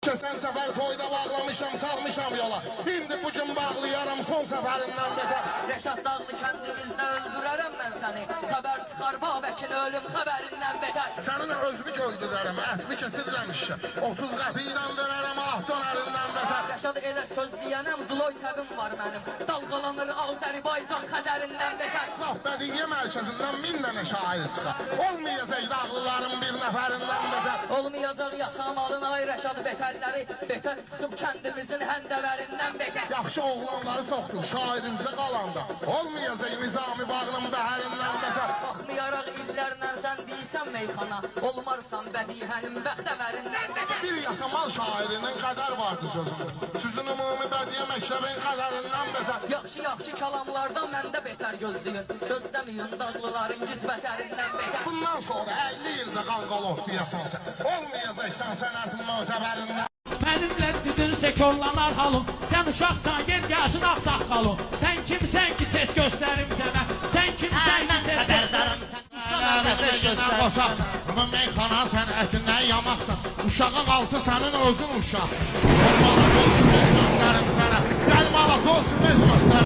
Geçen sefer toyda bağlamışam, salmışam yola. Şimdi bu gün bağlayaram son seferinden beter. Reşat Dağlı kendimizde öldürərəm mən səni. Xəbər çıxar Babəkin ölüm xəbərindən betər. Senin özümü öldürərəm, ətmi keçirirəm işe. 30 qəpiylə verərəm ah dönərindən beter. Reşat elə söz deyənəm, zloy təbim var mənim. Dalgalanır Azərbaycan xəzərindən betər. Laf bədiyyə mərkəzindən 1000 dənə şair çıxar. Olmayacaq dağlıların bir nəfərindən beter. Olmayacaq yasamalın ay Reşat betərləri. Betər çıxıb kəndimizin həndəvərindən betər. Yaxşı oğlanları çoxdur şairimizə qalanda. Olmayacaq Nizami bağının bəhərindən beter. Baxmayaraq illərlə sən deyirsən meyxana. Olmarsan bədihənin bəxtəvərindən betər. Bir yasamal şairinin qədər vardı sözümüz. Sizin ümumi bədiyyə məktəbin qədərindən beter. Yaxşı kalamlardan məndə betər gözləyin. Gözləməyin dağlıların gizbəsərindən betər. Bundan sonra 50 ildə qanqalov deyəsən sən. Olmayacaqsan sənətin mötəbərindən. Mənimlə düdünsə korlanar halım. Sən uşaqsan yer gəlsin ağsaqqalım. Sən kimsən ki tez göstərim sənə. Sən kimsən ki tez göstərim sənə. Qoşaqsan, ama meyxana sən ətindən yamaqsan. Uşağa qalsa sənin özün uşaqsın. Olmalı olsun, eşlərim sənə. Gəlmalı olsun, eşlərim.